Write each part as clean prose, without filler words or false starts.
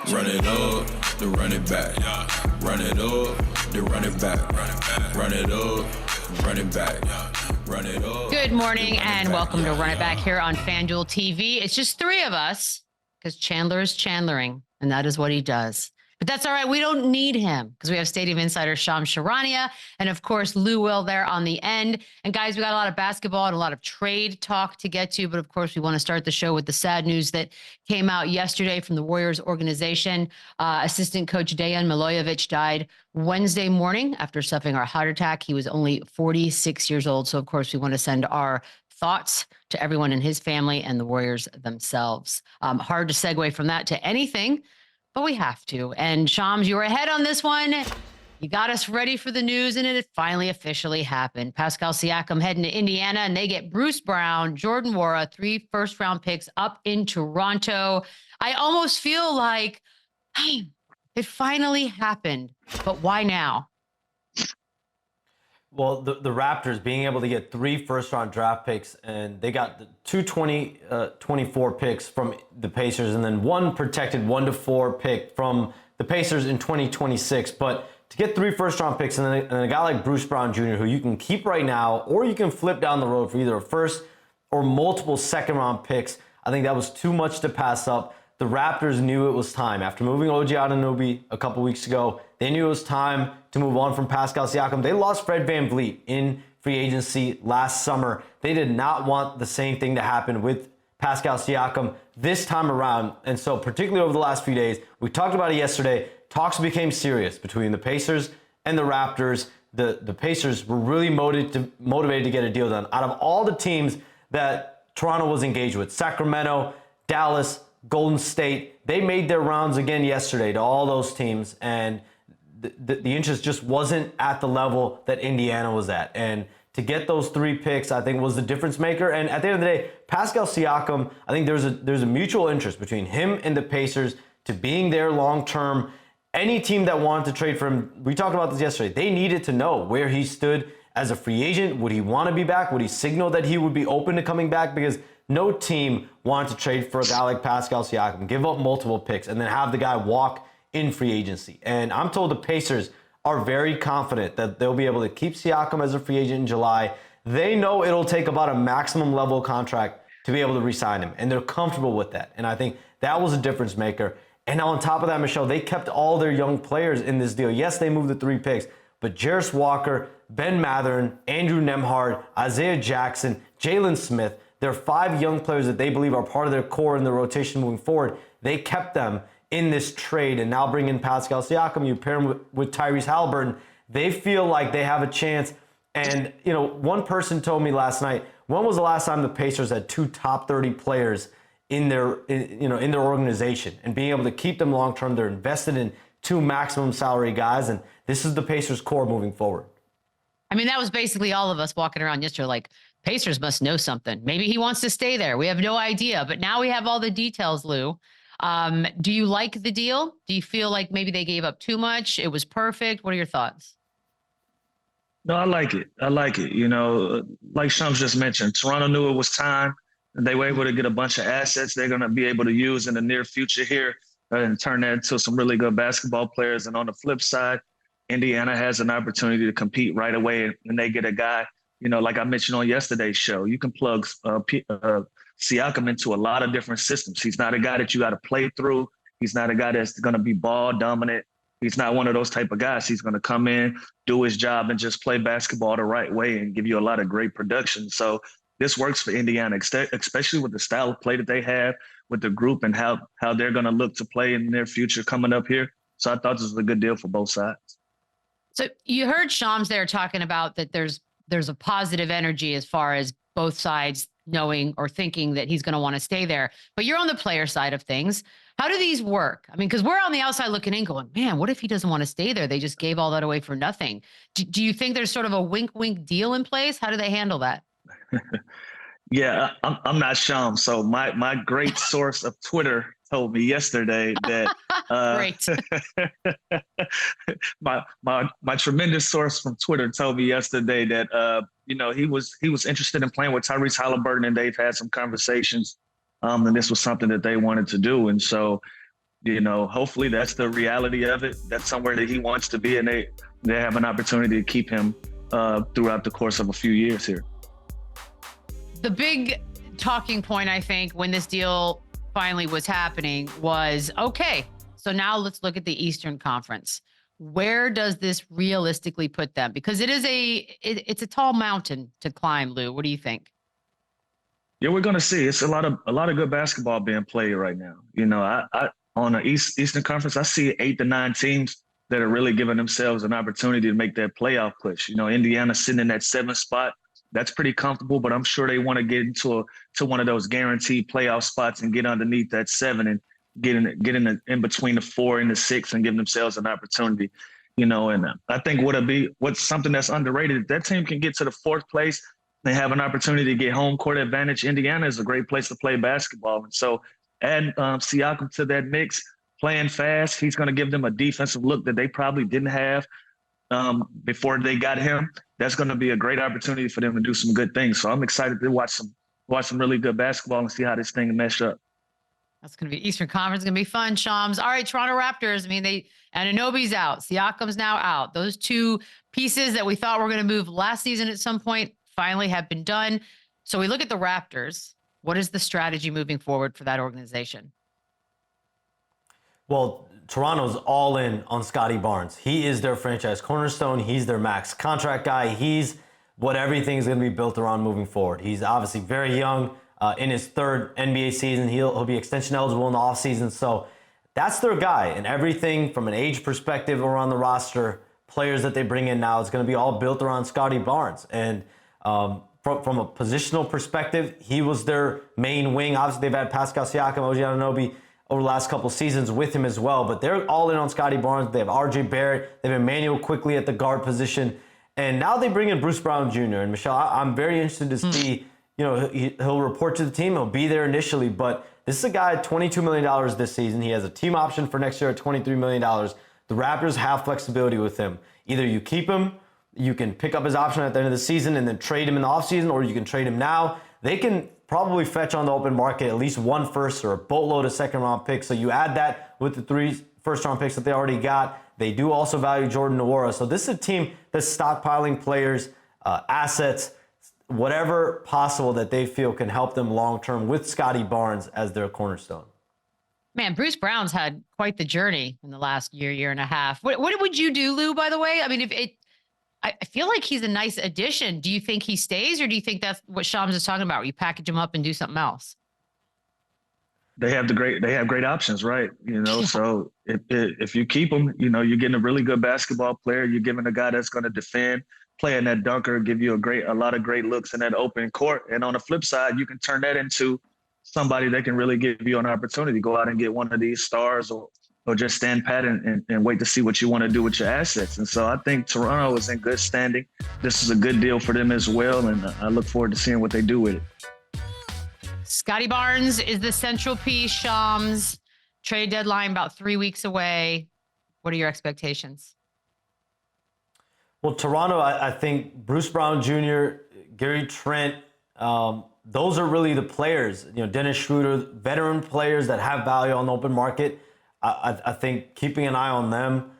Run it up, then run it back. Run it up, then run it back. Run it up, run it back. Run it up. Good morning and welcome to Run It Back here on FanDuel TV. It's just three of us because Chandler is Chandlering, and that is what he does. But that's all right. We don't need him because we have Stadium Insider Charania and, of course, Lou Will there on the end. And, guys, we got a lot of basketball and a lot of trade talk to get to. But, of course, we want to start the show with the sad news that came out yesterday from the Warriors organization. Assistant coach Dejan Milojevic died Wednesday morning after suffering a heart attack. He was only 46 years old. So, of course, we want to send our thoughts to everyone in his family and the Warriors themselves. Hard to segue from that to anything, but we have to. And Shams, you were ahead on this one. You got us ready for the news, and it finally officially happened. Pascal Siakam heading to Indiana, and they get Bruce Brown, Jordan Nwora, 3 first-round picks up in Toronto. I almost feel like, hey, it finally happened, but why now? Well, the Raptors being able to get 3 first-round draft picks, and they got the 24 picks from the Pacers, and then 1 protected 1 to 4 pick from the Pacers in 2026. But to get 3 first-round picks, and then a guy like Bruce Brown Jr., who you can keep right now, or you can flip down the road for either a first or multiple second-round picks, I think that was too much to pass up. The Raptors knew it was time. After moving OG Anunoby a couple weeks ago, they knew it was time to move on from Pascal Siakam. They lost Fred VanVleet in free agency last summer. They did not want the same thing to happen with Pascal Siakam this time around. And so particularly over the last few days, we talked about it yesterday, talks became serious between the Pacers and the Raptors. The Pacers were really motivated to get a deal done. Out of all the teams that Toronto was engaged with, Sacramento, Dallas, Golden State, they made their rounds again yesterday to all those teams, and the interest just wasn't at the level that Indiana was at. And to get those 3 picks, I think, was the difference maker. And at the end of the day, Pascal Siakam, I think there's a mutual interest between him and the Pacers to being there long term. Any team that wanted to trade for him, we talked about this yesterday, they needed to know where he stood as a free agent. Would he want to be back? Would he signal that he would be open to coming back? Because no team wanted to trade for a guy like Pascal Siakam, give up multiple picks, and then have the guy walk in free agency. And I'm told the Pacers are very confident that they'll be able to keep Siakam as a free agent in July. They know it'll take about a maximum level contract to be able to re-sign him, and they're comfortable with that. And I think that was a difference maker. And on top of that, Michelle, they kept all their young players in this deal. Yes, they moved the 3 picks, but Jarris Walker, Ben Mathurin, Andrew Nembhard, Isaiah Jackson, Jalen Smith, they're 5 young players that they believe are part of their core in the rotation moving forward. They kept them in this trade, and now bring in Pascal Siakam, you pair him with Tyrese Halliburton. They feel like they have a chance. And, one person told me last night, when was the last time the Pacers had 2 top 30 players in their organization? And being able to keep them long term, they're invested in 2 maximum salary guys, and this is the Pacers core moving forward. I mean, that was basically all of us walking around yesterday like, Pacers must know something. Maybe he wants to stay there. We have no idea. But now we have all the details, Lou. Do you like the deal? Do you feel like maybe they gave up too much? It was perfect. What are your thoughts? No, I like it. Like Shams just mentioned, Toronto knew it was time. And they were able to get a bunch of assets they're going to be able to use in the near future here and turn that into some really good basketball players. And on the flip side, Indiana has an opportunity to compete right away, and they get a guy, like I mentioned on yesterday's show, you can plug Siakam into a lot of different systems. He's not a guy that you got to play through. He's not a guy that's going to be ball dominant. He's not one of those type of guys. He's going to come in, do his job, and just play basketball the right way and give you a lot of great production. So this works for Indiana, especially with the style of play that they have with the group and how they're going to look to play in their future coming up here. So I thought this was a good deal for both sides. So you heard Shams there talking about that there's a positive energy as far as both sides knowing or thinking that he's going to want to stay there. But you're on the player side of things. How do these work? I mean, because we're on the outside looking in going, man, what if he doesn't want to stay there? They just gave all that away for nothing. Do you think there's sort of a wink deal in place? How do they handle that? Yeah, I'm not Shams. So my great source of Twitter told me yesterday that my tremendous source from Twitter told me yesterday that he was interested in playing with Tyrese Halliburton, and they've had some conversations, and this was something that they wanted to do. And so You know, hopefully that's the reality of it. That's somewhere that he wants to be, and they have an opportunity to keep him throughout the course of a few years here. The big talking point, I think, when this deal finally was happening was, okay, so now let's look at the Eastern Conference. Where does this realistically put them? Because it's a tall mountain to climb, Lou. What do you think? Yeah, we're going to see. It's a lot of good basketball being played right now. You know, I on the Eastern Conference, I see 8 to 9 teams that are really giving themselves an opportunity to make that playoff push. You know, Indiana sitting in that 7th spot. That's pretty comfortable, but I'm sure they want to get into one of those guaranteed playoff spots and get underneath that 7 and get in between the 4 and the 6 and give themselves an opportunity. You know, and I think what's something that's underrated. If that team can get to the 4th place, they have an opportunity to get home court advantage. Indiana is a great place to play basketball, and so add Siakam to that mix, playing fast. He's going to give them a defensive look that they probably didn't have before they got him. That's going to be a great opportunity for them to do some good things. So I'm excited to watch some really good basketball and see how this thing mesh up. That's going to be Eastern Conference. Going to be fun, Shams. All right, Toronto Raptors. I mean, Anunoby's out. Siakam's now out. Those two pieces that we thought were going to move last season at some point finally have been done. So we look at the Raptors. What is the strategy moving forward for that organization? Well, Toronto's all in on Scottie Barnes. He is their franchise cornerstone. He's their max contract guy. He's what everything's going to be built around moving forward. He's obviously very young. In his 3rd NBA season, he'll be extension eligible in the offseason. So that's their guy. And everything from an age perspective around the roster, players that they bring in now, it's going to be all built around Scottie Barnes. And from a positional perspective, he was their main wing. Obviously, they've had Pascal Siakam, OG Anunoby over the last couple seasons with him as well. But they're all in on Scottie Barnes. They have RJ Barrett. They have Emmanuel quickly at the guard position. And now they bring in Bruce Brown Jr. And Michelle, I'm very interested to see, you know, he'll report to the team. He'll be there initially. But this is a guy at $22 million this season. He has a team option for next year at $23 million. The Raptors have flexibility with him. Either you keep him, you can pick up his option at the end of the season and then trade him in the offseason, or you can trade him now. They can probably fetch on the open market at least 1 first or a boatload of 2nd-round picks. So you add that with the 3 first-round picks that they already got. They do also value Jordan Nwora. So this is a team that's stockpiling players, assets, whatever possible that they feel can help them long-term with Scottie Barnes as their cornerstone. Man, Bruce Brown's had quite the journey in the last year and a half. What would you do, Lou, by the way? I mean, I feel like he's a nice addition. Do you think he stays, or do you think that's what Shams is talking about, where you package him up and do something else? They have great options, right? You know, so if you keep him, you know, you're getting a really good basketball player. You're giving a guy that's going to defend, play in that dunker, give you a lot of great looks in that open court. And on the flip side, you can turn that into somebody that can really give you an opportunity. Go out and get one of these stars, or just stand pat and wait to see what you want to do with your assets. And so I think Toronto is in good standing. This is a good deal for them as well, and I look forward to seeing what they do with it. Scottie Barnes is the central piece, Shams. Trade deadline about 3 weeks away. What are your expectations? Well, Toronto, I think Bruce Brown Jr., Gary Trent, those are really the players. You know, Dennis Schroeder, veteran players that have value on the open market. I think keeping an eye on them,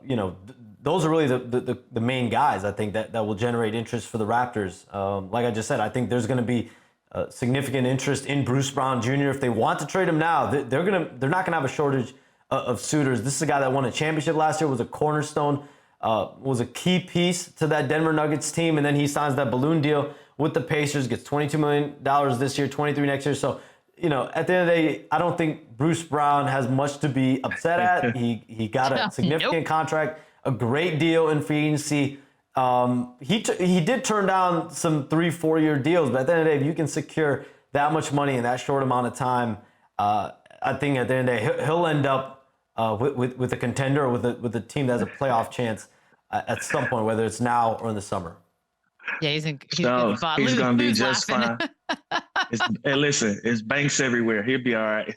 you know, those are really the main guys, I think, that will generate interest for the Raptors. Like I just said, I think there's going to be significant interest in Bruce Brown Jr. If they want to trade him now, they're not going to have a shortage of suitors. This is a guy that won a championship last year, was a cornerstone, was a key piece to that Denver Nuggets team, and then he signs that balloon deal with the Pacers, gets $22 million this year, $23 next year. So, you know, at the end of the day, I don't think Bruce Brown has much to be upset at. He got a significant contract, a great deal in free agency. He did turn down some 3-4 year deals, but at the end of the day, if you can secure that much money in that short amount of time, I think at the end of the day, he'll end up with a contender or with a team that has a playoff chance at some point, whether it's now or in the summer. Yeah, he's going to be just fine. Hey, listen, it's banks everywhere. He'll be all right.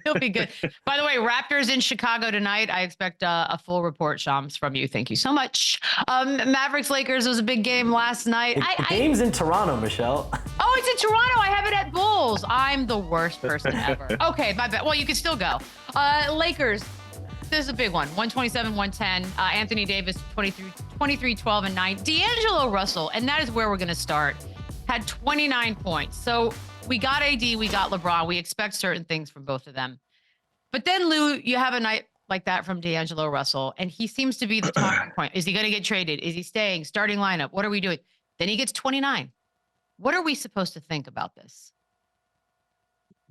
He'll be good. By the way, Raptors in Chicago tonight. I expect a full report, Shams, from you. Thank you so much. Mavericks Lakers was a big game last night. The game's in Toronto, Michelle. Oh, it's in Toronto. I have it at Bulls. I'm the worst person ever. Okay, my bad. Well, you can still go. Lakers. This is a big one. 127-110. Anthony Davis, 23, 12, and 9. D'Angelo Russell, and that is where we're going to start, had 29 points. So we got AD, we got LeBron. We expect certain things from both of them. But then, Lou, you have a night like that from D'Angelo Russell, and he seems to be the talking point. Is he going to get traded? Is he staying? Starting lineup? What are we doing? Then he gets 29. What are we supposed to think about this?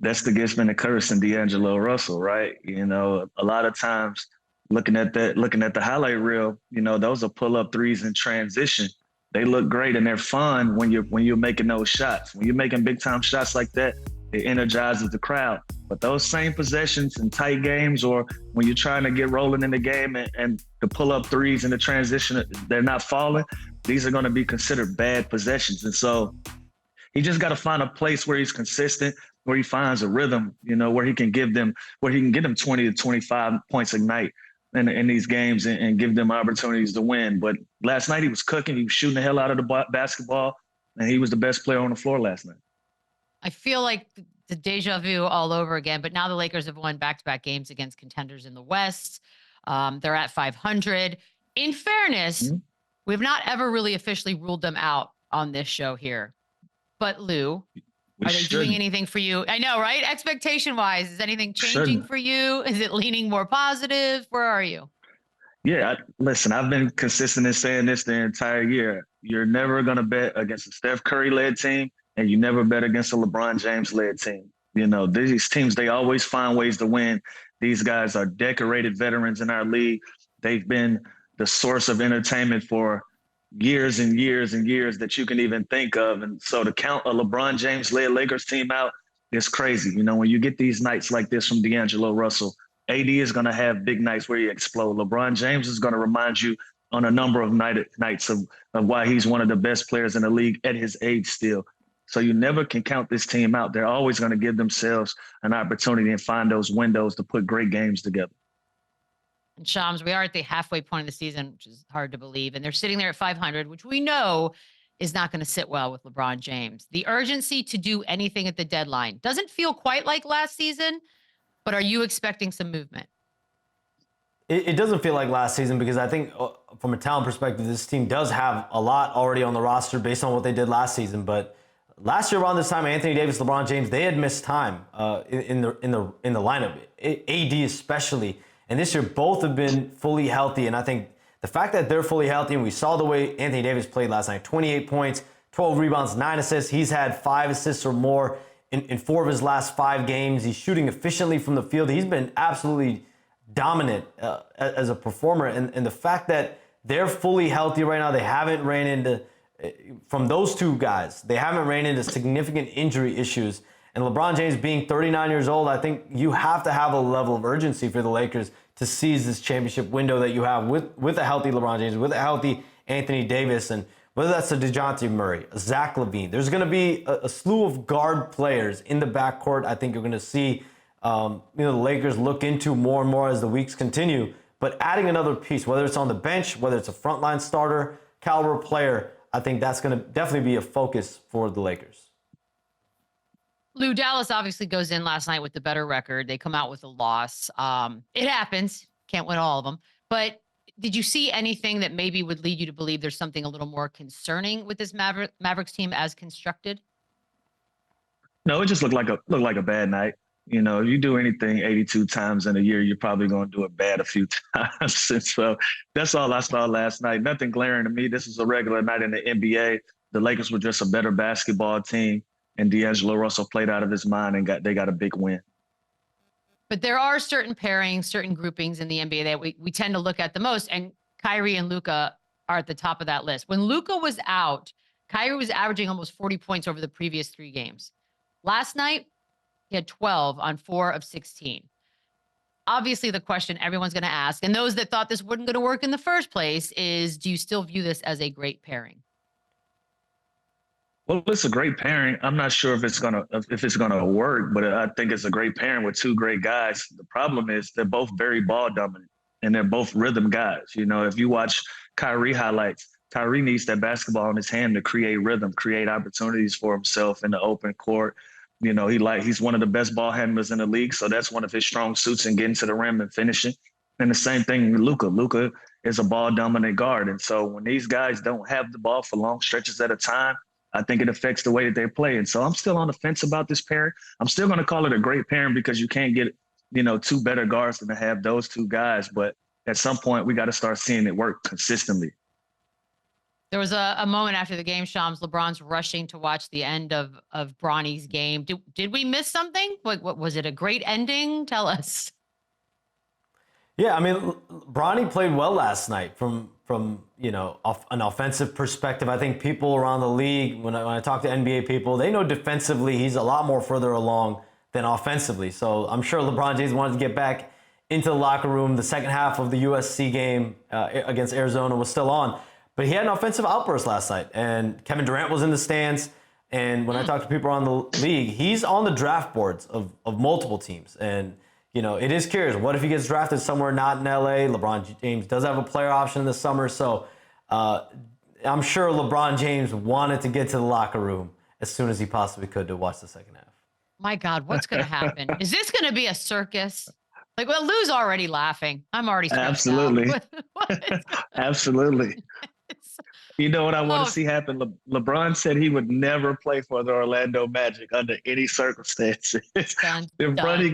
That's the gift and the curse in D'Angelo Russell, right? You know, a lot of times looking at the highlight reel, you know, those are pull-up threes in transition. They look great and they're fun when you're making those shots. When you're making big-time shots like that, it energizes the crowd. But those same possessions in tight games, or when you're trying to get rolling in the game and the pull-up threes in the transition, they're not falling, these are going to be considered bad possessions. And so he just got to find a place where he's consistent, where he finds a rhythm, you know, where he can get them 20 to 25 points a night in these games and give them opportunities to win. But last night he was cooking. He was shooting the hell out of the basketball, and he was the best player on the floor last night. I feel like the deja vu all over again, but now the Lakers have won back-to-back games against contenders in the West. They're at 500. In fairness, we've not ever really officially ruled them out on this show here. But Lou, are they doing anything for you? I know, right? Expectation-wise, is anything changing for you? Is it leaning more positive? Where are you? Yeah, listen, I've been consistent in saying this the entire year. You're never going to bet against a Steph Curry-led team, and you never bet against a LeBron James-led team. You know, these teams, they always find ways to win. These guys are decorated veterans in our league. They've been the source of entertainment for years and years and years that you can even think of. And so to count a LeBron James-led Lakers team out is crazy. You know, when you get these nights like this from D'Angelo Russell, AD is going to have big nights where he explode. LeBron James is going to remind you on a number of nights of why he's one of the best players in the league at his age still. So you never can count this team out. They're always going to give themselves an opportunity and find those windows to put great games together. And Shams, we are at the halfway point of the season, which is hard to believe. And they're sitting there at 500, which we know is not going to sit well with LeBron James. The urgency to do anything at the deadline doesn't feel quite like last season, but are you expecting some movement? It doesn't feel like last season because I think from a talent perspective, this team does have a lot already on the roster based on what they did last season. But last year around this time, Anthony Davis, LeBron James, they had missed time in the lineup, AD especially. And this year, both have been fully healthy. And I think the fact that they're fully healthy, and we saw the way Anthony Davis played last night, 28 points, 12 rebounds, 9 assists. He's had 5 assists or more in 4 of his last 5 games. He's shooting efficiently from the field. He's been absolutely dominant as a performer. And the fact that they're fully healthy right now, they haven't ran into, from those two guys, they haven't ran into significant injury issues. And LeBron James being 39 years old, I think you have to have a level of urgency for the Lakers to seize this championship window that you have with a healthy LeBron James, with a healthy Anthony Davis, and whether that's a DeJounte Murray, a Zach LaVine. There's going to be a slew of guard players in the backcourt. I think you're going to see the Lakers look into more and more as the weeks continue. But adding another piece, whether it's on the bench, whether it's a frontline starter, caliber player, I think that's going to definitely be a focus for the Lakers. Lou, Dallas obviously goes in last night with the better record. They come out with a loss. It happens. Can't win all of them. But did you see anything that maybe would lead you to believe there's something a little more concerning with this Mavericks team as constructed? No, it just looked like a bad night. You know, if you do anything 82 times in a year, you're probably going to do it bad a few times. And so that's all I saw last night. Nothing glaring to me. This is a regular night in the NBA. The Lakers were just a better basketball team. And D'Angelo Russell played out of his mind and they got a big win. But there are certain pairings, certain groupings in the NBA that we tend to look at the most. And Kyrie and Luka are at the top of that list. When Luka was out, Kyrie was averaging almost 40 points over the previous 3 games. Last night, he had 12 on 4 of 16. Obviously, the question everyone's going to ask, and those that thought this wasn't going to work in the first place, is do you still view this as a great pairing? Well, it's a great pairing. I'm not sure if it's gonna work, but I think it's a great pairing with two great guys. The problem is they're both very ball dominant and they're both rhythm guys. You know, if you watch Kyrie highlights, Kyrie needs that basketball in his hand to create rhythm, create opportunities for himself in the open court. You know, he's one of the best ball handlers in the league, so that's one of his strong suits in getting to the rim and finishing. And the same thing with Luka. Luka is a ball dominant guard, and so when these guys don't have the ball for long stretches at a time, I think it affects the way that they play. And so I'm still on the fence about this pairing. I'm still going to call it a great pairing because you can't get, you know, two better guards than to have those two guys. But at some point, we got to start seeing it work consistently. There was a moment after the game, Shams, LeBron's rushing to watch the end of Bronny's game. Did we miss something? What was it, a great ending? Tell us. Yeah, I mean, Bronny played well last night from you know, an offensive perspective. I think people around the league, when I talk to NBA people, they know defensively he's a lot more further along than offensively. So I'm sure LeBron James wanted to get back into the locker room. The second half of the USC game against Arizona was still on. But he had an offensive outburst last night, and Kevin Durant was in the stands. And when I talk to people around the league, he's on the draft boards of multiple teams. And, you know, it is curious. What if he gets drafted somewhere not in LA? LeBron James does have a player option this summer. So I'm sure LeBron James wanted to get to the locker room as soon as he possibly could to watch the second half. My God, what's going to happen? Is this going to be a circus? Like, well, Lou's already laughing. I'm already absolutely, absolutely. You know what I want to see happen? LeBron said he would never play for the Orlando Magic under any circumstances. If Bronny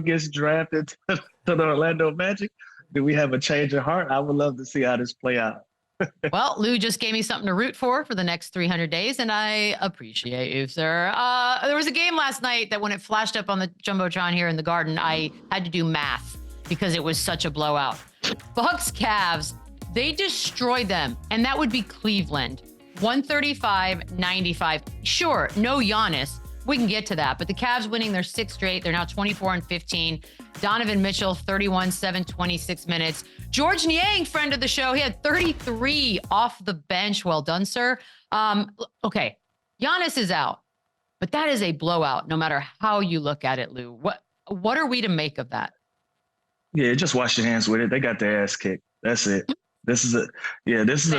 gets drafted to the Orlando Magic, do we have a change of heart? I would love to see how this play out. Well, Lou just gave me something to root for the next 300 days, and I appreciate you, sir. There was a game last night that when it flashed up on the Jumbotron here in the Garden, I had to do math because it was such a blowout. Bucks Cavs, they destroyed them, and that would be Cleveland. 135-95. Sure, no Giannis. We can get to that, but the Cavs winning their sixth straight. They're now 24-15. Donovan Mitchell, 31-7, 26 minutes. George Niang, friend of the show, he had 33 off the bench. Well done, sir. Okay, Giannis is out, but that is a blowout no matter how you look at it, Lou. What are we to make of that? Yeah, just wash your hands with it. They got their ass kicked. That's it. This is a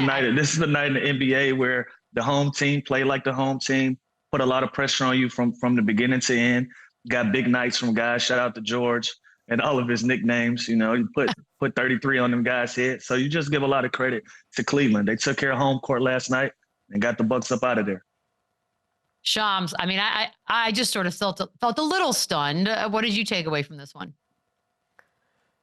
night in the NBA where the home team play like the home team, put a lot of pressure on you from the beginning to end. Got big nights from guys. Shout out to George and all of his nicknames. You know, you put 33 on them guys' head. So you just give a lot of credit to Cleveland. They took care of home court last night and got the Bucks up out of there. Shams, I mean, I just sort of felt a little stunned. What did you take away from this one?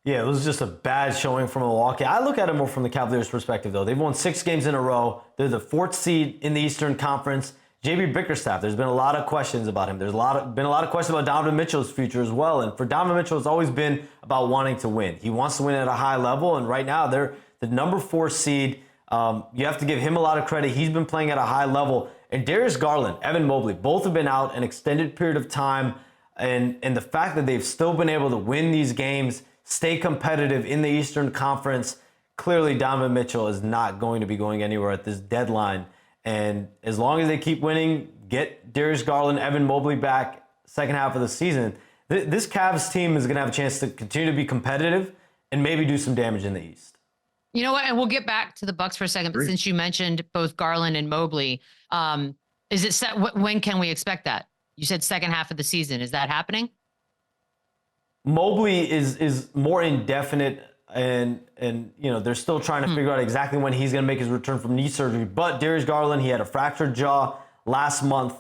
Yeah, it was just a bad showing from Milwaukee. I look at it more from the Cavaliers' perspective, though. They've won 6 games in a row. They're the 4th seed in the Eastern Conference. JB Bickerstaff, there's been a lot of questions about him. There's been a lot of questions about Donovan Mitchell's future as well. And for Donovan Mitchell, it's always been about wanting to win. He wants to win at a high level, and right now they're the number 4 seed. You have to give him a lot of credit. He's been playing at a high level. And Darius Garland, Evan Mobley, both have been out an extended period of time. And the fact that they've still been able to win these games, stay competitive in the Eastern Conference, clearly Donovan Mitchell is not going to be going anywhere at this deadline. And as long as they keep winning, get Darius Garland, Evan Mobley back second half of the season, this Cavs team is going to have a chance to continue to be competitive and maybe do some damage in the East. You know what? And we'll get back to the Bucks for a second. But since you mentioned both Garland and Mobley, is it set? When can we expect that? You said second half of the season. Is that happening? Mobley is more indefinite, and you know they're still trying to figure out exactly when he's going to make his return from knee surgery. But Darius Garland, he had a fractured jaw last month.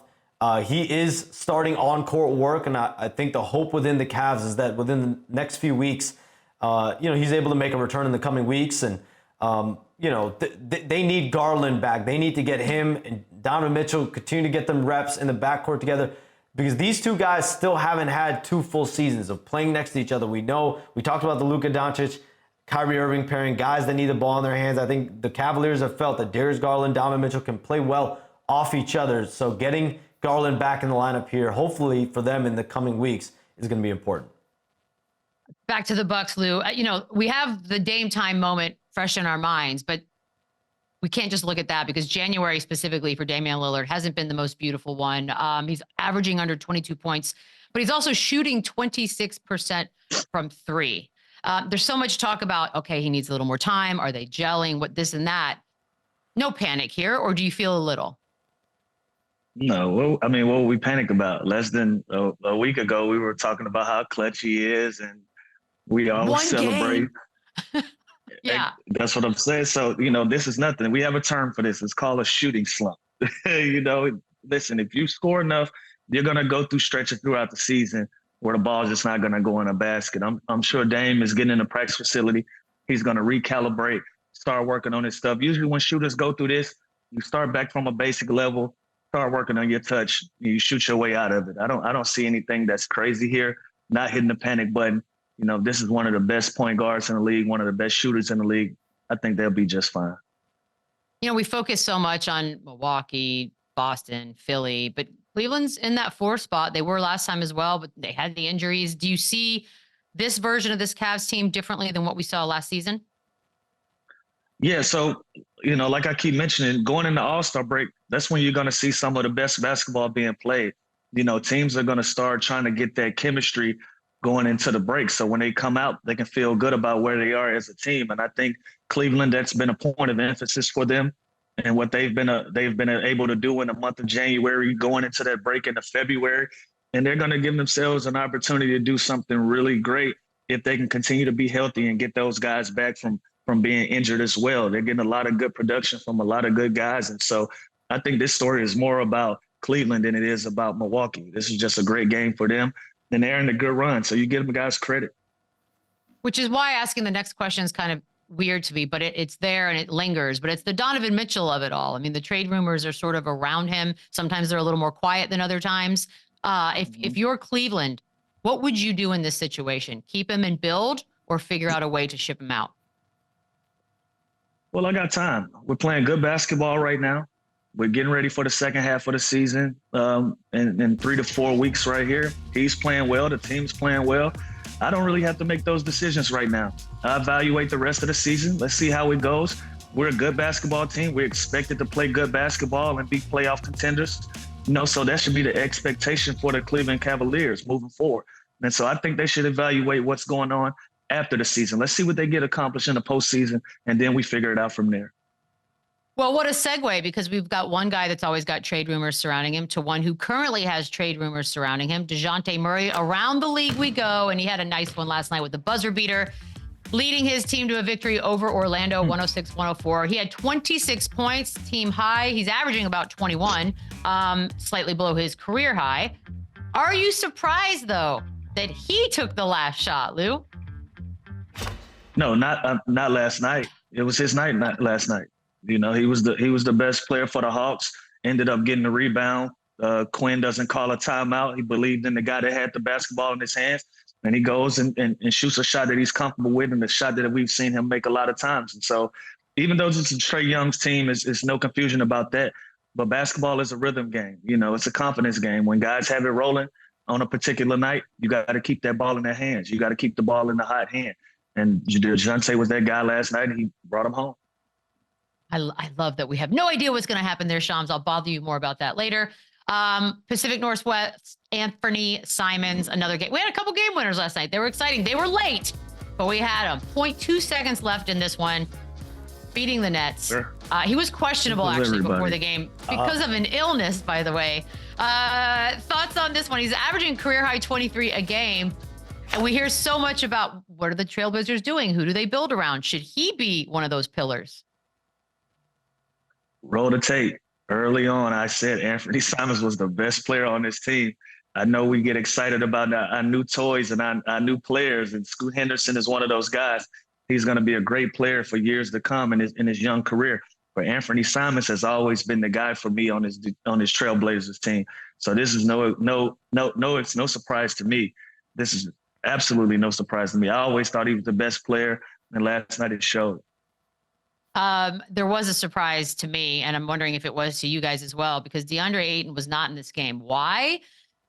He is starting on-court work, and I think the hope within the Cavs is that within the next few weeks, he's able to make a return in the coming weeks. And they need Garland back. They need to get him and Donovan Mitchell, continue to get them reps in the backcourt together, because these two guys still haven't had 2 full seasons of playing next to each other. We talked about the Luka Doncic, Kyrie Irving pairing, guys that need the ball in their hands. I think the Cavaliers have felt that Darius Garland, Donovan Mitchell can play well off each other. So getting Garland back in the lineup here, hopefully for them in the coming weeks, is going to be important. Back to the Bucks, Lou. We have the Dame time moment fresh in our minds, but we can't just look at that because January specifically for Damian Lillard hasn't been the most beautiful one. He's averaging under 22 points, but he's also shooting 26% from three. There's so much talk about, okay, he needs a little more time. Are they gelling? What this and that? No panic here, or do you feel a little? No, well, I mean, what would we panic about? Less than a week ago, we were talking about how clutch he is, and we always celebrate. Yeah. That's what I'm saying. So, this is nothing. We have a term for this. It's called a shooting slump. Listen, if you score enough, you're going to go through stretches throughout the season where the ball's just not going to go in a basket. I'm sure Dame is getting in the practice facility. He's going to recalibrate, start working on his stuff. Usually when shooters go through this, you start back from a basic level, start working on your touch, you shoot your way out of it. I don't see anything that's crazy here, not hitting the panic button. This is one of the best point guards in the league, one of the best shooters in the league. I think they'll be just fine. We focus so much on Milwaukee, Boston, Philly, but Cleveland's in that 4th spot. They were last time as well, but they had the injuries. Do you see this version of this Cavs team differently than what we saw last season? Yeah, so, like I keep mentioning, going into All-Star break, that's when you're going to see some of the best basketball being played. Teams are going to start trying to get that chemistry going into the break. So when they come out, they can feel good about where they are as a team. And I think Cleveland, that's been a point of emphasis for them and what they've been able to do in the month of January, going into that break into February. And they're going to give themselves an opportunity to do something really great if they can continue to be healthy and get those guys back from being injured as well. They're getting a lot of good production from a lot of good guys. And so I think this story is more about Cleveland than it is about Milwaukee. This is just a great game for them. And they're in a good run. So you give them guys credit. Which is why asking the next question is kind of weird to me, but it's there and it lingers. But it's the Donovan Mitchell of it all. I mean, the trade rumors are sort of around him. Sometimes they're a little more quiet than other times. If you're Cleveland, what would you do in this situation? Keep him and build or figure out a way to ship him out? Well, I got time. We're playing good basketball right now. We're getting ready for the second half of the season in 3 to 4 weeks right here. He's playing well. The team's playing well. I don't really have to make those decisions right now. I evaluate the rest of the season. Let's see how it goes. We're a good basketball team. We're expected to play good basketball and be playoff contenders. So that should be the expectation for the Cleveland Cavaliers moving forward. And so I think they should evaluate what's going on after the season. Let's see what they get accomplished in the postseason, and then we figure it out from there. Well, what a segue, because we've got one guy that's always got trade rumors surrounding him to one who currently has trade rumors surrounding him, DeJounte Murray. Around the league we go, and he had a nice one last night with the buzzer beater, leading his team to a victory over Orlando, 106-104. He had 26 points, team high. He's averaging about 21, slightly below his career high. Are you surprised, though, that he took the last shot, Lou? No, not last night. It was his night, not last night. He was the best player for the Hawks, ended up getting the rebound. Quinn doesn't call a timeout. He believed in the guy that had the basketball in his hands, and he goes and shoots a shot that he's comfortable with, and the shot that we've seen him make a lot of times. And so even though this is Trae Young's team, is no confusion about that. But basketball is a rhythm game. It's a confidence game. When guys have it rolling on a particular night, you got to keep that ball in their hands. You got to keep the ball in the hot hand. And DeJounte was that guy last night, and he brought him home. I love that we have no idea what's going to happen there, Shams. I'll bother you more about that later. Pacific Northwest, Anthony Simons, another game. We had a couple game winners last night. They were exciting. They were late, but we had them. 0.2 seconds left in this one, beating the Nets. Sure. He was questionable, actually, before the game because of an illness, by the way. Thoughts on this one? He's averaging career-high 23 a game. And we hear so much about what are the Trailblazers doing? Who do they build around? Should he be one of those pillars? Roll the tape. Early on, I said Anthony Simons was the best player on this team. I know we get excited about our new toys and our new players, and Scoot Henderson is one of those guys. He's going to be a great player for years to come in his young career. But Anthony Simons has always been the guy for me on his Trailblazers team. So this is it's no surprise to me. This is absolutely no surprise to me. I always thought he was the best player, and last night it showed. There was a surprise to me, and I'm wondering if it was to you guys as well, because DeAndre Ayton was not in this game. Why?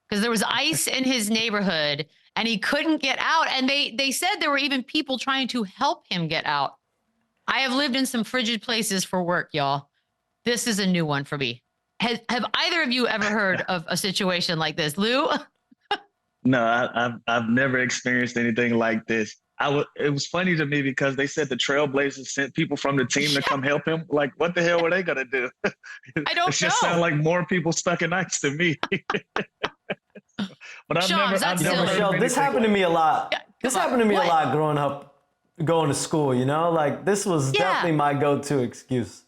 Because there was ice in his neighborhood, and he couldn't get out. And they said there were even people trying to help him get out. I have lived in some frigid places for work, y'all. This is a new one for me. Have either of you ever heard of a situation like this, Lou? No, I've never experienced anything like this. It was funny to me because they said the Trailblazers sent people from the team to come help him. Like, what the hell were they gonna do? I don't know. It just sounds like more people stuck in ice to me. But I've Sean, never heard Michelle, this happened to me a lot. Yeah, This happened to me What? a lot growing up, going to school. You know, like this was Yeah. definitely my go-to excuse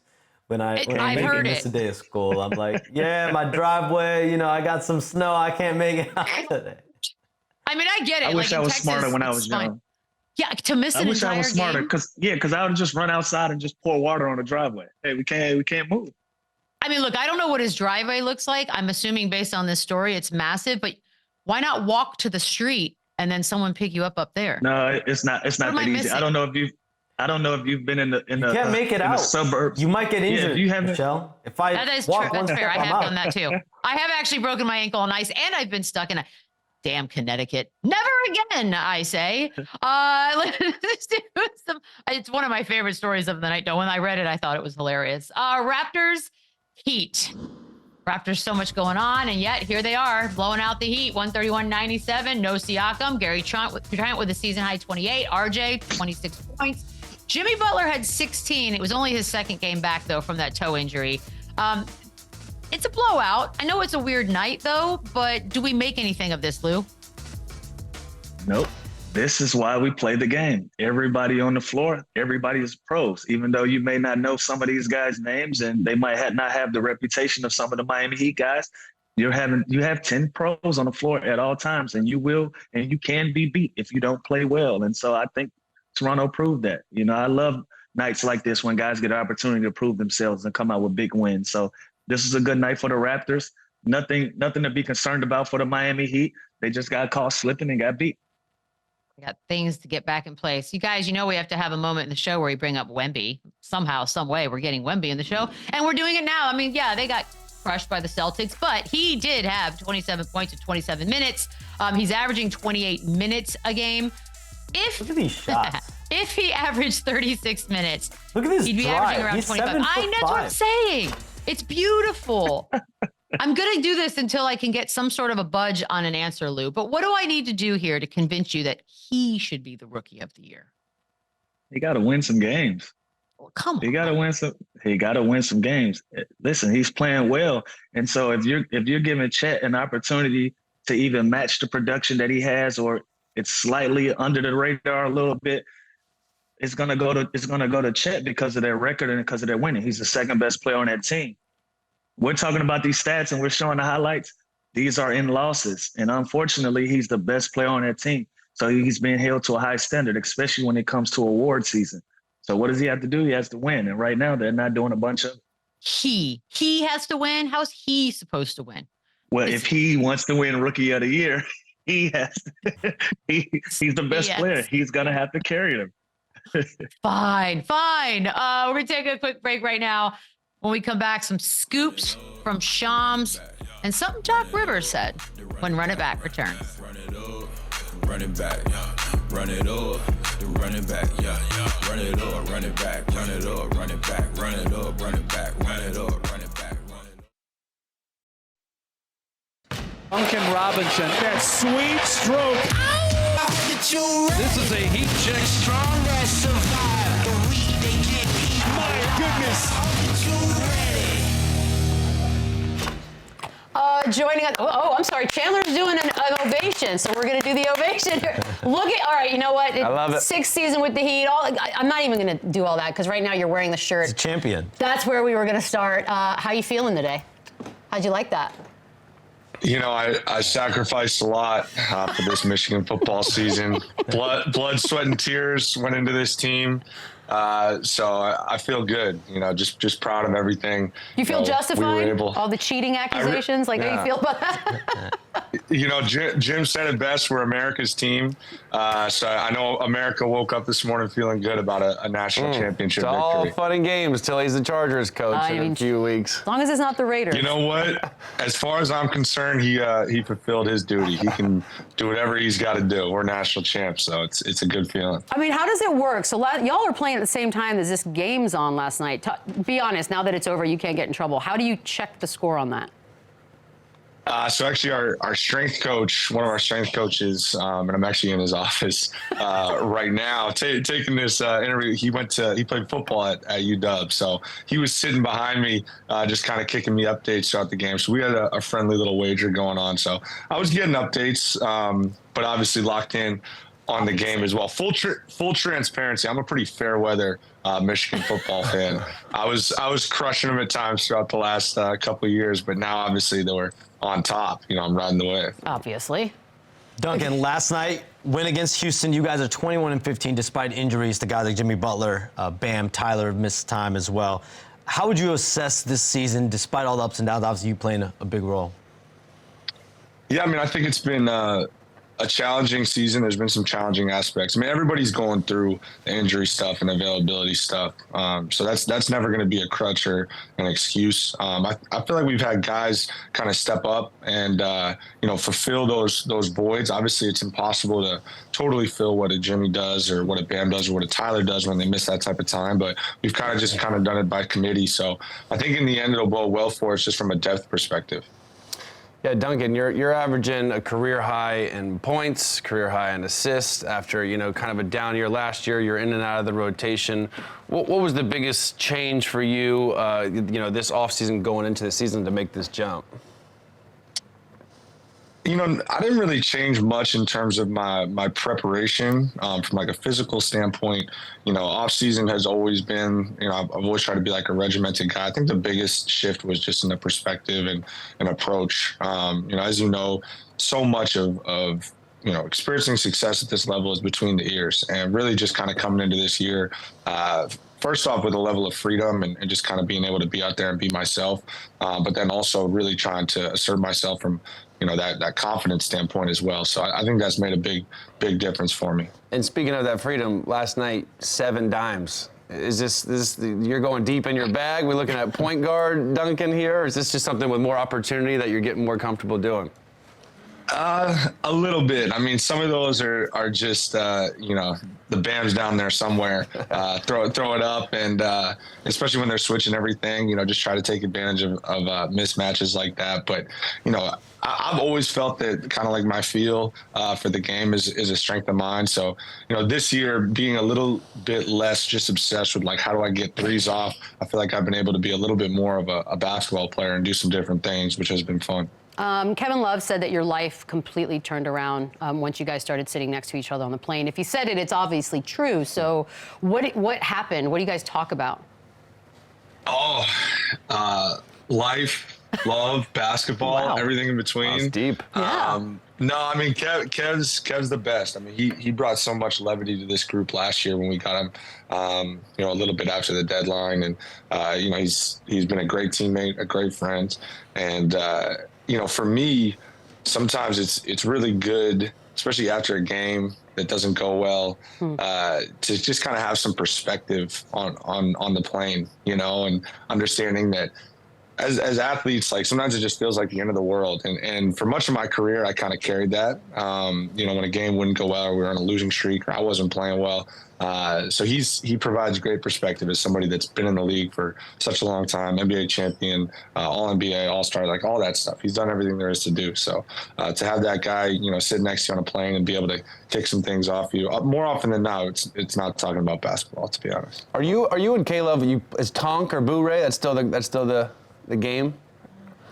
when I I've heard miss it. a day of school. I'm like, yeah, my driveway. You know, I got some snow. I can't make it out today. I mean, I get it. I wish in I was Texas, smarter when I it's was fine. young. Yeah, to miss I an wish I entire was smarter game. because I would just run outside and just pour water on the driveway. Hey, we can't move. I mean, look, I don't know what his driveway looks like. I'm assuming based on this story, it's massive, but why not walk to the street and then someone pick you up there? No, it's not am that I easy. missing? I don't know if you've been in the You can't make it in out. the suburbs. You might get injured, if you haven't- Michelle. If I That is walk true. one That's fair. step, I I'm have out. done that too. I have actually broken my ankle on ice, and I've been stuck in a damn Connecticut. Never again, I say. Let's do some. It's one of my favorite stories of the night, though. When I read it, I thought it was hilarious. Raptors, Heat. Raptors, so much going on, and yet here they are, blowing out the Heat, 131-97. No Siakam. Gary Trent with a season-high 28. RJ, 26 points. Jimmy Butler had 16. It was only his second game back, though, from that toe injury. It's a blowout. I know it's a weird night, though, but do we make anything of this, Lou? Nope. This is why we play the game. Everybody on the floor, everybody is pros. Even though you may not know some of these guys' names and they might not have the reputation of some of the Miami Heat guys, you have 10 pros on the floor at all times, and you can be beat if you don't play well. And so I think Toronto proved that. You know, I love nights like this when guys get an opportunity to prove themselves and come out with big wins. So this is a good night for the Raptors. Nothing to be concerned about for the Miami Heat. They just got caught slipping and got beat. We got things to get back in place. You guys, we have to have a moment in the show where we bring up Wemby. Somehow, some way, we're getting Wemby in the show. And we're doing it now. I mean, yeah, they got crushed by the Celtics, but he did have 27 points in 27 minutes. He's averaging 28 minutes a game. Look at these shots. If he averaged 36 minutes, Look at this he'd be drive. averaging around He's 25. That's what I'm saying. It's beautiful. I'm going to do this until I can get some sort of a budge on an answer, Lou. But what do I need to do here to convince you that he should be the rookie of the year? He got to win some games. Well, come on. He got to win some games. Listen, he's playing well. And so if you're giving Chet an opportunity to even match the production that he has, or it's slightly under the radar a little bit, it's gonna go to Chet because of their record and because of their winning. He's the second best player on that team. We're talking about these stats and we're showing the highlights. These are in losses. And unfortunately, he's the best player on that team. So he's being held to a high standard, especially when it comes to award season. So what does he have to do? He has to win. And right now they're not doing a bunch of it. He has to win. How's he supposed to win? Well, if he wants to win Rookie of the Year, he has to. He's the best player. He's going to have to carry them. Fine. We're going to take a quick break right now. When we come back, some scoops from Shams and something Doc Rivers said when Run It Back returns. Run it back, run it up, the run it back, run it up, run it back, run it up, run it back, run it up, run it back, run it up, run it back, run it up. Duncan Robinson, that sweet stroke. This is a heat check strong. My goodness. Joining us. Oh, I'm sorry. Chandler's doing an ovation, so we're going to do the ovation here. All right, you know what? I love it. Sixth season with the Heat. I'm not even going to do all that because right now you're wearing the shirt. He's a champion. That's where we were going to start. How you feeling today? How'd you like that? You know, I sacrificed a lot for this Michigan football season. Blood, sweat, and tears went into this team. So I feel good, just proud of everything. You feel justified? We were able, all the cheating accusations? How you feel about that? You know, Jim said it best. We're America's team. So I know America woke up this morning feeling good about a national championship It's victory. all fun and games till he's the Chargers coach in a few weeks. As long as it's not the Raiders. You know what? As far as I'm concerned, he fulfilled his duty. He can do whatever he's got to do. We're national champs, so it's a good feeling. I mean, how does it work? So y'all are playing at the same time as this game's on last night. Be honest, now that it's over, you can't get in trouble. How do you check the score on that? So actually, our strength coach, one of our strength coaches, and I'm actually in his office right now, taking this interview. He played football at UW, so he was sitting behind me, just kind of kicking me updates throughout the game. So we had a friendly little wager going on. So I was getting updates, but obviously locked in on the game as well. Full transparency. I'm a pretty fair weather Michigan football fan. I was crushing them at times throughout the last couple of years, but now obviously they were on top. You know, I'm riding the wave. Obviously. Duncan, last night, win against Houston. You guys are 21-15 despite injuries to guys like Jimmy Butler, Bam, Tyler missed time as well. How would you assess this season despite all the ups and downs? Obviously, you playing a big role. Yeah, I mean, I think it's been a challenging season. There's been some challenging aspects. I mean, everybody's going through the injury stuff and availability stuff. So that's never going to be a crutch or an excuse. I feel like we've had guys kind of step up and, fulfill those voids. Obviously, it's impossible to totally fill what a Jimmy does or what a Bam does or what a Tyler does when they miss that type of time. But we've kind of done it by committee. So I think in the end, it'll bode well for us just from a depth perspective. Yeah, Duncan, you're averaging a career high in points, career high in assists. After kind of a down year last year, you're in and out of the rotation. What was the biggest change for you, this offseason going into the season to make this jump? I didn't really change much in terms of my preparation from like a physical standpoint. Off season has always been, I've always tried to be like a regimented guy. I think the biggest shift was just in the perspective and approach. As you know, so much of experiencing success at this level is between the ears, and really just kind of coming into this year, first off with a level of freedom and just kind of being able to be out there and be myself, but then also really trying to assert myself from that confidence standpoint as well. So I think that's made a big difference for me. And speaking of that freedom, last night, 7 dimes. Is this you're going deep in your bag? We're looking at point guard Duncan here, or is this just something with more opportunity that you're getting more comfortable doing? A little bit. I mean, some of those are just, the Bam's down there somewhere. Throw it up, and especially when they're switching everything, just try to take advantage of mismatches like that. But, I've always felt that kind of like my feel for the game is a strength of mine. So, this year being a little bit less just obsessed with like, how do I get threes off? I feel like I've been able to be a little bit more of a basketball player and do some different things, which has been fun. Kevin Love said that your life completely turned around once you guys started sitting next to each other on the plane. If he said it, it's obviously true. So what happened? What do you guys talk about? Life, love, basketball, Wow. Everything in between. That's deep. Yeah. No, I mean, Kev's the best. I mean, he brought so much levity to this group last year when we got him, a little bit after the deadline. And, he's been a great teammate, a great friend. And, for me, sometimes it's really good, especially after a game that doesn't go well, to just kind of have some perspective on the plane, and understanding that as athletes, like sometimes it just feels like the end of the world. And for much of my career, I kind of carried that, when a game wouldn't go well or we were on a losing streak or I wasn't playing well. So he provides great perspective as somebody that's been in the league for such a long time, NBA champion, All-NBA, All-Star, like all that stuff. He's done everything there is to do. So to have that guy, sit next to you on a plane and be able to kick some things off you, more often than not, it's not talking about basketball, to be honest. Are you and Caleb, is Tonk or Boo-Ray? That's still the game?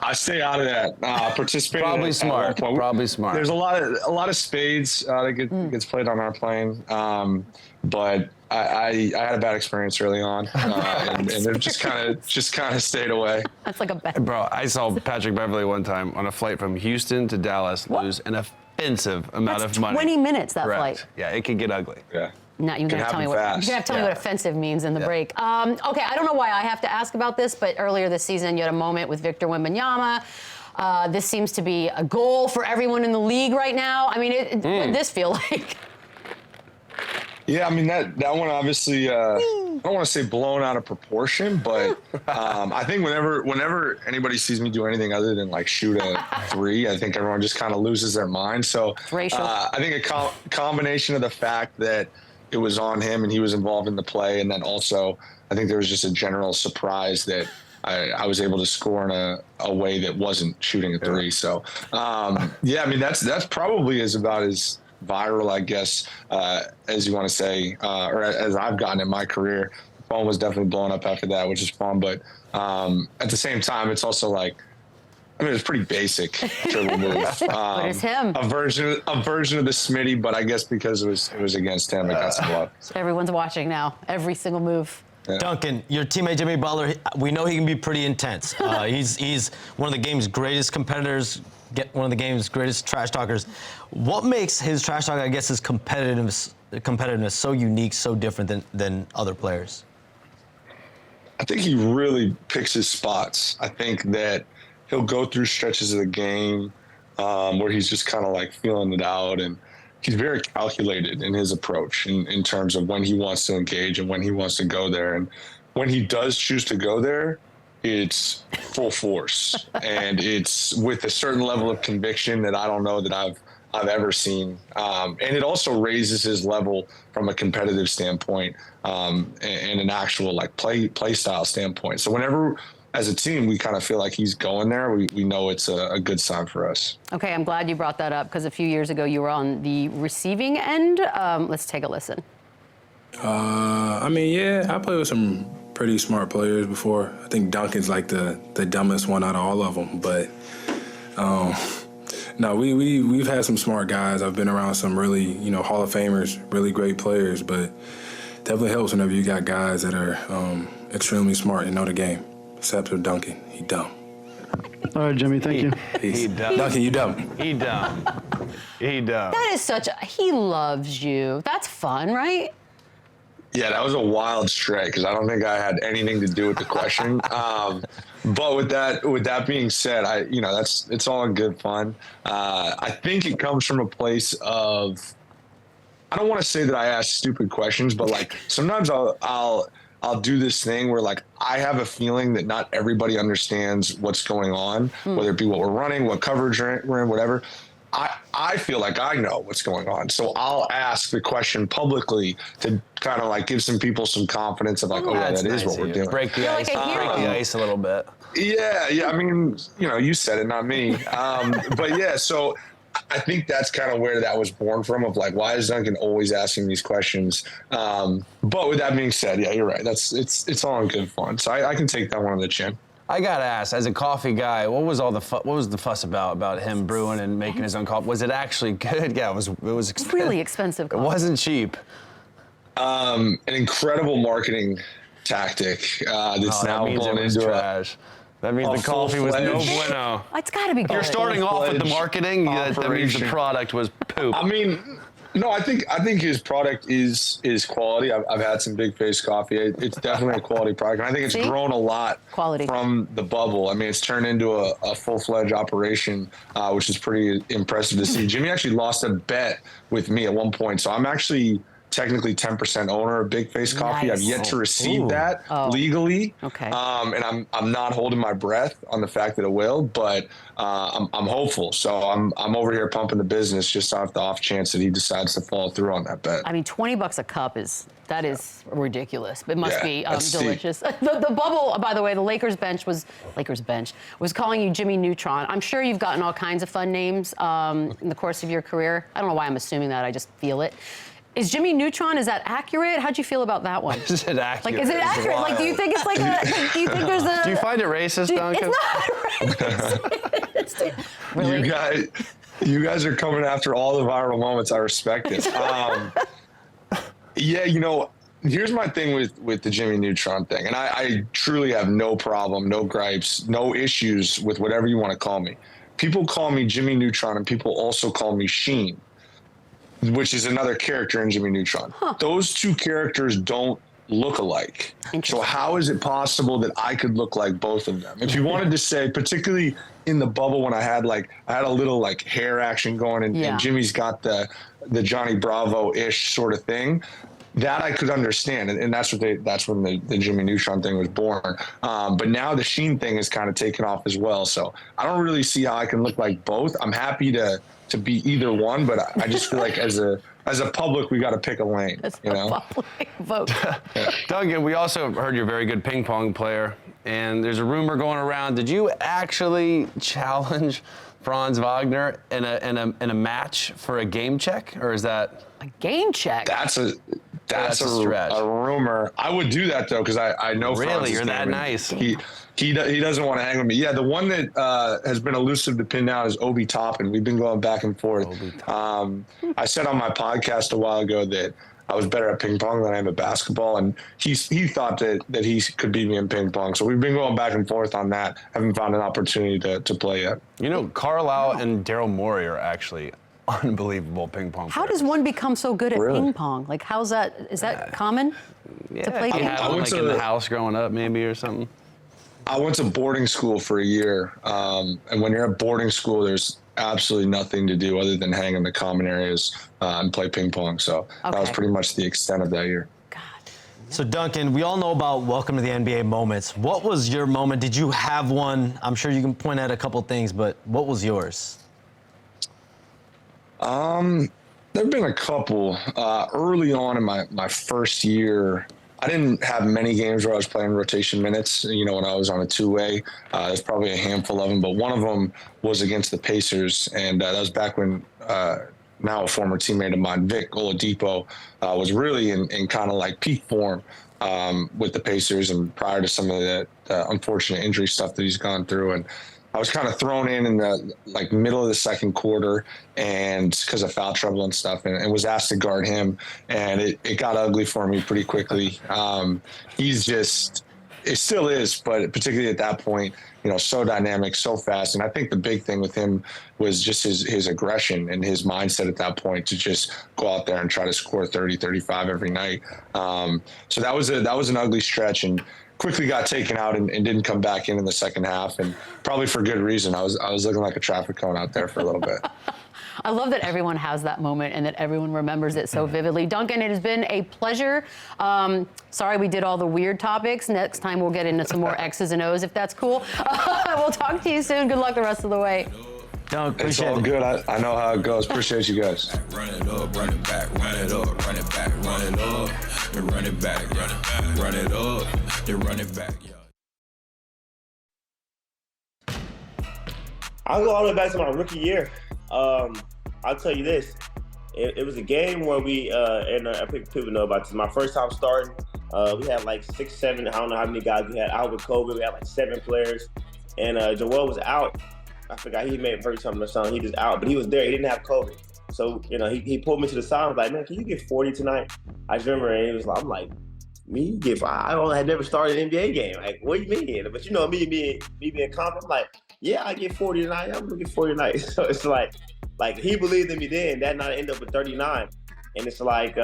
I stay out of that. Participating Probably smart. Probably smart. There's a lot of spades that gets played on our plane, but I had a bad experience early on, and it just kind of stayed away. That's like a bet. Bro, I saw Patrick Beverly one time on a flight from Houston to Dallas lose an offensive amount of money. 20 minutes, that Correct. flight. Yeah, it could get ugly. Yeah. Now you're gonna have to tell me what offensive means in the break. Okay, I don't know why I have to ask about this, but earlier this season you had a moment with Victor Wembanyama. This seems to be a goal for everyone in the league right now. I mean, what did this feel like? Yeah, I mean, that one obviously, I don't want to say blown out of proportion, but I think whenever anybody sees me do anything other than like shoot a three, I think everyone just kind of loses their mind. So I think a combination of the fact that it was on him and he was involved in the play, and then also I think there was just a general surprise that I was able to score in a way that wasn't shooting a three. So, yeah, I mean, that's probably about as viral, I guess, as you want to say, or as I've gotten in my career. The phone was definitely blowing up after that, which is fun. But at the same time, it's also like, I mean, it's pretty basic dribble move. But it's him. A version of the Smitty, but I guess because it was against him, it got some love. Everyone's watching now. Every single move. Yeah. Duncan, your teammate Jimmy Butler, we know he can be pretty intense. He's one of the game's greatest competitors, one of the game's greatest trash talkers. What makes his trash talk, I guess, his competitiveness so unique, so different than other players? I think he really picks his spots. I think that he'll go through stretches of the game where he's just kind of like feeling it out, and he's very calculated in his approach in terms of when he wants to engage and when he wants to go there. And when he does choose to go there, it's full force and it's with a certain level of conviction that I don't know that I've ever seen. And it also raises his level from a competitive standpoint and an actual like play style standpoint. So whenever as a team, we kind of feel like he's going there. We know it's a good sign for us. Okay, I'm glad you brought that up because a few years ago you were on the receiving end. Let's take a listen. I mean, yeah, I played with some pretty smart players before. I think Duncan's like the dumbest one out of all of them. But no, we've had some smart guys. I've been around some really, Hall of Famers, really great players. But definitely helps whenever you got guys that are extremely smart and know the game. Except for Duncan, he dumb. All right, Jimmy, thank you. He dumb. Duncan, you dumb. He dumb. He dumb. That is he loves you. That's fun, right? Yeah, that was a wild stray because I don't think I had anything to do with the question. But with that being said, it's all in good fun. I think it comes from a place of, I don't want to say that I ask stupid questions, but like sometimes I'll do this thing where like I have a feeling that not everybody understands what's going on, whether it be what we're running, what coverage we're in, whatever. I feel like I know what's going on. So I'll ask the question publicly to kind of like give some people some confidence of like, that is what we're doing. Break the ice, break the ice a little bit. Yeah. I mean, you said it, not me. But yeah, so I think that's kind of where that was born from, of like, why is Duncan always asking these questions? But with that being said, yeah, you're right. It's all in good fun. So I can take that one on the chin. I gotta ask, as a coffee guy, what was the fuss about him brewing and making his own coffee? Was it actually good? Yeah, it was expensive. Really expensive coffee. It wasn't cheap. An incredible marketing tactic that's now blown into trash. That means the coffee was no bueno. It's got to be good. You're starting off with the marketing. That means the product was poop. I mean, no, I think his product is quality. I've had some Big Face coffee. It's definitely a quality product. And I think it's grown a lot from the bubble. I mean, it's turned into a full-fledged operation, which is pretty impressive to see. Jimmy actually lost a bet with me at one point, so I'm actually technically 10% owner of Big Face Coffee. Nice. I've yet to receive that legally. Okay. And I'm not holding my breath on the fact that it will, but I'm hopeful. So I'm over here pumping the business just off the off chance that he decides to follow through on that bet. I mean, $20 a cup is ridiculous. It must be delicious. The bubble, by the way, the Lakers bench was calling you Jimmy Neutron. I'm sure you've gotten all kinds of fun names in the course of your career. I don't know why I'm assuming that. I just feel it. Is Jimmy Neutron, is that accurate? How'd you feel about that one? Is it accurate? Like, is it accurate? Like, do you think it's like do you think there's a... Do you find it racist, Duncan? It's not racist. Really? You guys are coming after all the viral moments. I respect it. Yeah, here's my thing with the Jimmy Neutron thing. And I truly have no problem, no gripes, no issues with whatever you want to call me. People call me Jimmy Neutron and people also call me Sheen, which is another character in Jimmy Neutron. Those two characters don't look alike. So how is it possible that I could look like both of them? If you wanted to say, particularly in the bubble when I had a little like hair action going and Jimmy's got the Johnny Bravo-ish sort of thing, that I could understand. And that's when the Jimmy Neutron thing was born. But now the Sheen thing is kind of taken off as well. So I don't really see how I can look like both. I'm happy to be either one, but I just feel like as a public, we got to pick a lane. Public vote. Duncan, we also heard you're a very good ping pong player, and there's a rumor going around. Did you actually challenge Franz Wagner in a match for a game check, or is that a game check? That's a rumor. I would do that though, because I know really Franz's you're that game. nice. He doesn't want to hang with me. Yeah, the one that has been elusive to pin down is Obi Toppin. We've been going back and forth. I said on my podcast a while ago that I was better at ping pong than I am at basketball, and he thought that he could beat me in ping pong. So we've been going back and forth on that. Haven't found an opportunity to play yet. You know, Carlisle and Daryl Morey are actually unbelievable ping pong players. How does one become so good at ping pong? Like, how's that? Is that common to play ping pong? Like in the house growing up, maybe, or something. I went to boarding school for a year, and when you're at boarding school, there's absolutely nothing to do other than hang in the common areas and play ping pong. So that was pretty much the extent of that year. So Duncan, we all know about Welcome to the NBA moments. What was your moment? Did you have one? I'm sure you can point at a couple things, but what was yours? There have been a couple. Early on in my first year, I didn't have many games where I was playing rotation minutes, you know, when I was on a two-way. There's probably a handful of them, but one of them was against the Pacers, and that was back when now a former teammate of mine, Vic Oladipo, was really in kind of like peak form with the Pacers and prior to some of the unfortunate injury stuff that he's gone through. And I was kind of thrown in the middle of the second quarter, and because of foul trouble and stuff, and was asked to guard him, and it got ugly for me pretty quickly. It still is, but particularly at that point, you know, so dynamic, so fast. And I think the big thing with him was just his aggression and his mindset at that point to just go out there and try to score 30, 35 every night. So that was an ugly stretch, and quickly got taken out and didn't come back in the second half, and probably for good reason. I was looking like a traffic cone out there for a little bit. I love that everyone has that moment and that everyone remembers it so vividly. Duncan, it has been a pleasure. Sorry we did all the weird topics. Next time we'll get into some more X's and O's if that's cool. We'll talk to you soon. Good luck the rest of the way. It's all good. I know how it goes. Appreciate you guys. Run it up, run it back, run it up, run it back, run it up, then run it back, run it up, then run it back. I'll go all the way back to my rookie year. I'll tell you this. It was a game where we, and I think people know about this, my first time starting, we had like 6, 7, I don't know how many guys we had out with COVID. We had like 7 players, and Joel was out. I forgot, he may have heard something or something. He was out, but he was there. He didn't have COVID. So, you know, he pulled me to the side. I was like, man, can you get 40 tonight? I just remember, and he was like, I'm like, me get, I had never started an NBA game. Like, what do you mean? But you know, me being confident, I'm like, yeah, I get 40 tonight. I'm gonna get 40 tonight. So it's like he believed in me then. That night I ended up with 39. And it's like,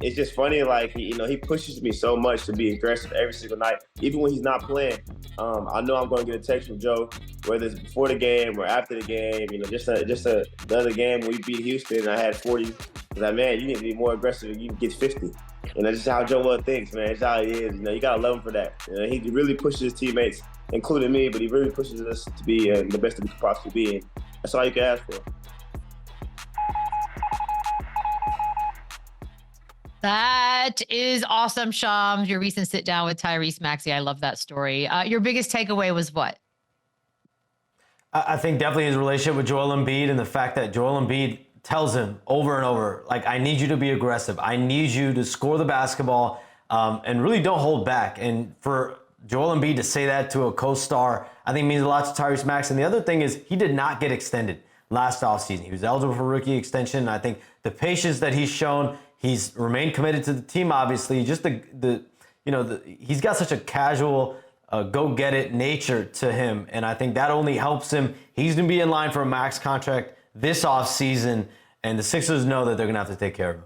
it's just funny, like, he pushes me so much to be aggressive every single night, even when he's not playing. I know I'm going to get a text from Joe, whether it's before the game or after the game, you know, just the other game when we beat Houston and I had 40. He's like, man, you need to be more aggressive. You can get 50. And that's just how Joe thinks, man. It's how he is. You know, you got to love him for that. You know, he really pushes his teammates, including me, but he really pushes us to be the best that we could possibly be. And that's all you can ask for. That is awesome, Shams. Your recent sit down with Tyrese Maxey. I love that story. Your biggest takeaway was what? I think definitely his relationship with Joel Embiid and the fact that Joel Embiid tells him over and over, like, I need you to be aggressive. I need you to score the basketball and really don't hold back. And for Joel Embiid to say that to a co-star, I think means a lot to Tyrese Maxey. And the other thing is he did not get extended last offseason. He was eligible for rookie extension. And I think the patience that he's shown, he's remained committed to the team, obviously. Just he's got such a casual, go-get-it nature to him, and I think that only helps him. He's going to be in line for a max contract this offseason, and the Sixers know that they're going to have to take care of him.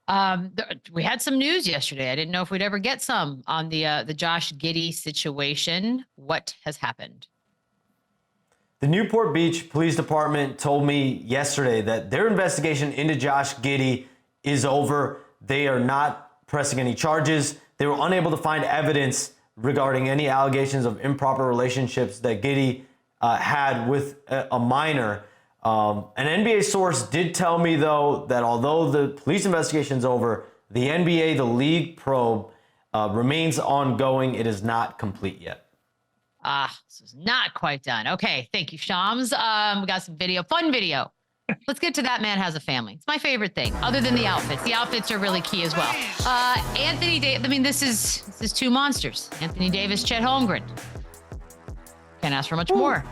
We had some news yesterday. I didn't know if we'd ever get some on the Josh Giddey situation. What has happened? The Newport Beach Police Department told me yesterday that their investigation into Josh Giddey is over. They are not pressing any charges. They were unable to find evidence regarding any allegations of improper relationships that Giddey had with a minor. An NBA source did tell me, though, that although the police investigation is over, the NBA, the league probe, remains ongoing. It is not complete yet. This is not quite done. Okay, thank you, Shams. We got some video, fun video. Let's get to That Man Has a Family. It's my favorite thing, other than the outfits. The outfits are really key as well. Anthony Davis. I mean, this is two monsters. Anthony Davis, Chet Holmgren. Can't ask for much more.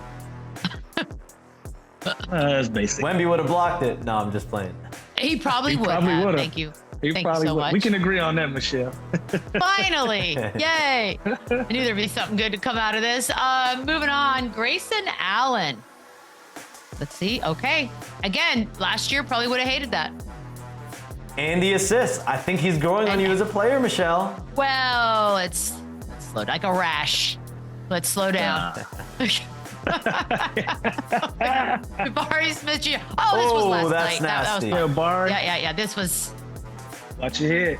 That's basic. Wemby would have blocked it. No, I'm just playing. He probably would have. Thank you. Thank you so much. We can agree on that, Michelle. Finally. Yay. I knew there'd be something good to come out of this. Moving on. Grayson Allen. Let's see. Okay. Again, last year probably would have hated that. And the assists. I think he's growing on you as a player, Michelle. Well, let's slow like a rash. Let's slow down. Barry Smith Jr. Oh, this was last that's night. nasty. That was fun. Barry. Yeah. This was. Watch your head.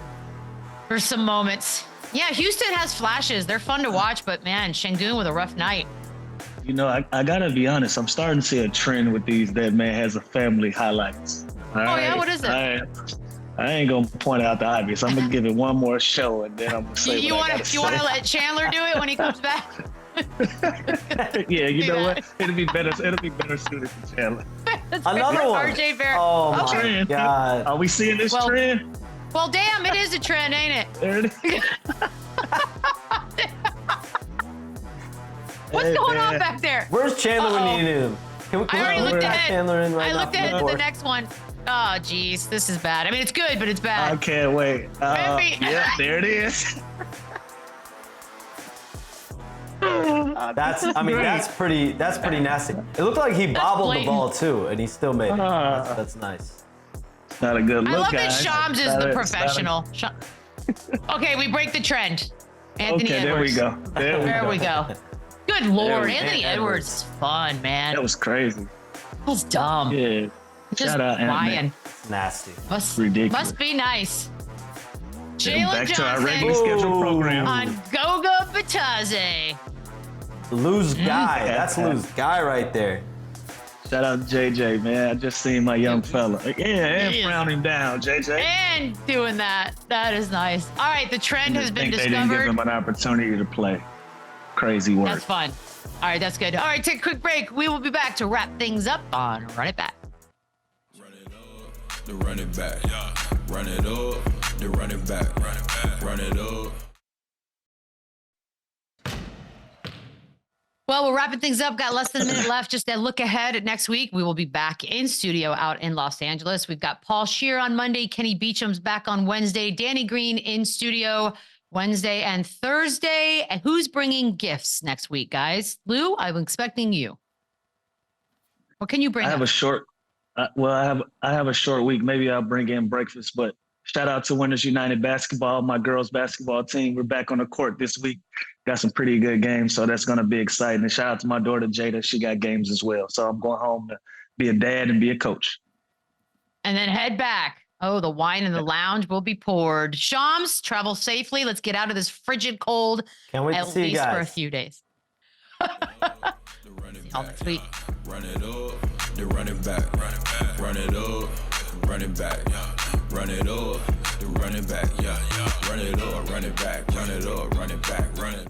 For some moments. Yeah, Houston has flashes. They're fun to watch, but man, Şengün with a rough night. You know, I gotta be honest. I'm starting to see a trend with these That Man Has a Family highlights. Yeah, what is it? I ain't gonna point out the obvious. I'm gonna give it one more show, and then I'm gonna say you want to let Chandler do it when he comes back? Yeah, you know what? It'll be better suited for Chandler. Another one. RJ Barrett. Oh my God. Are we seeing this trend? Well, damn, it is a trend, ain't it? There it is. What's going on back there? Where's Chandler when you need him? Can we I already looked ahead. Chandler in right I looked now ahead to the next one. Oh, geez, this is bad. I mean, it's good, but it's bad. I can't wait. Yeah, there it is. That's pretty nasty. It looked like he bobbled the ball too, and he still made it. That's nice. Not a good look, I love guys. that Shams is the professional. Okay, we break the trend. Anthony Edwards. There we go. Good Lord, Anthony Edwards is fun, man. That was crazy. That was dumb. Yeah. Just Shout out, lying. Nasty. Ridiculous. Must be nice. Jalen back Johnson to our regular scheduled program. on Goga Batadze. Lose guy. That's lose guy right there. Shout out to JJ, man. I just seen my young fella. Yeah, and frown him down, JJ. And doing that. That is nice. All right, the trend has been discovered. They didn't give him an opportunity to play. Crazy work. That's fun. All right, that's good. All right, take a quick break. We will be back to wrap things up on Run It Back. Run it up, the run it back. Run it up, the run it back. Run it back. Run it up. Well, we're wrapping things up. Got less than a minute left. Just a look ahead at next week. We will be back in studio out in Los Angeles. We've got Paul Scheer on Monday. Kenny Beecham's back on Wednesday. Danny Green in studio Wednesday and Thursday. And who's bringing gifts next week, guys? Lou, I'm expecting you. What can you bring? I have a short. I have a short week. Maybe I'll bring in breakfast. But shout out to Winners United basketball, my girls basketball team. We're back on the court this week. Got some pretty good games, so that's going to be exciting. And shout out to my daughter, Jada. She got games as well. So I'm going home to be a dad and be a coach. And then head back. Oh, the wine in the lounge will be poured. Shams, travel safely. Let's get out of this frigid cold. Can't wait to see you guys. For a few days. Next week. Run it up, the run it back. Run it back. Run it up, run it back. Run it up, the run it back. Run it up, run it back. Run it up, run it back. Run it.